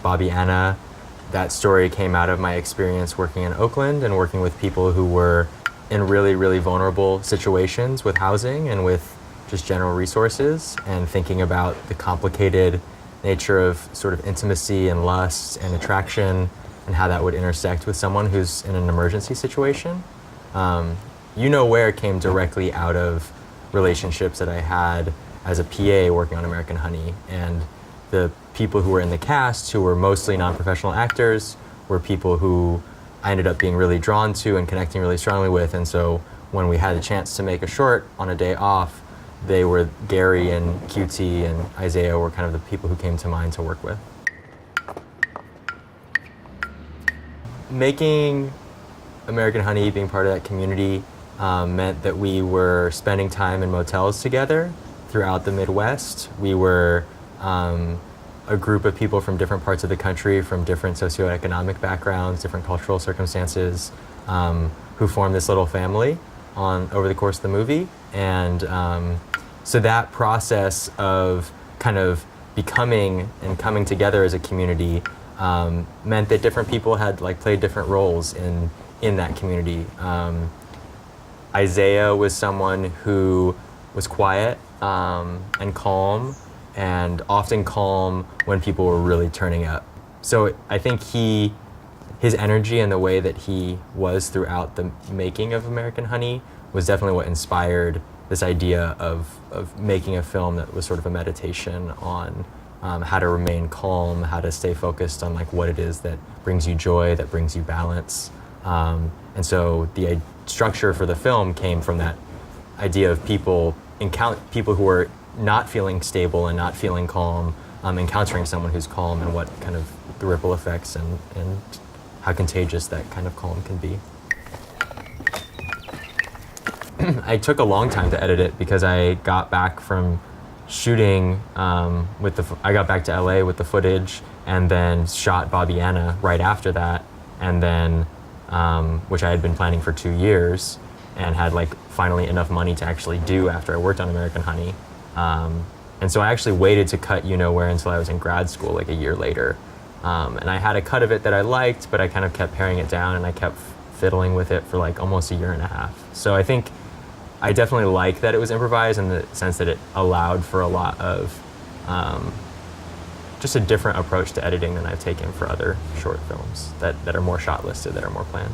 Bobby Anna, that story came out of my experience working in Oakland and working with people who were in really, really vulnerable situations with housing and with just general resources, and thinking about the complicated nature of sort of intimacy and lust and attraction and how that would intersect with someone who's in an emergency situation. You Know Where came directly out of relationships that I had as a PA working on American Honey, and the people who were in the cast, who were mostly non-professional actors, were people who I ended up being really drawn to and connecting really strongly with. And so when we had a chance to make a short on a day off, they were Gary and QT and Isaiah were kind of the people who came to mind to work with. Making American Honey, being part of that community, meant that we were spending time in motels together throughout the Midwest. We were a group of people from different parts of the country, from different socioeconomic backgrounds, different cultural circumstances, who formed this little family over the course of the movie. And so that process of kind of becoming and coming together as a community meant that different people had played different roles in that community. Isaiah was someone who was quiet and calm, and often calm when people were really turning up. So I think his energy and the way that he was throughout the making of American Honey was definitely what inspired this idea of making a film that was sort of a meditation on how to remain calm, how to stay focused on what it is that brings you joy, that brings you balance. And so the structure for the film came from that idea of people who were not feeling stable and not feeling calm, encountering someone who's calm, and what kind of the ripple effects and how contagious that kind of calm can be. I took a long time to edit it because I got back from shooting I got back to LA with the footage and then shot Bobby Anna right after that, and then which I had been planning for 2 years and had finally enough money to actually do after I worked on American Honey. And so I actually waited to cut You Know Where until I was in grad school, a year later. And I had a cut of it that I liked, but I kind of kept paring it down, and I kept fiddling with it for almost a year and a half. So I think I definitely like that it was improvised in the sense that it allowed for a lot of just a different approach to editing than I've taken for other short films that are more shot listed, that are more planned.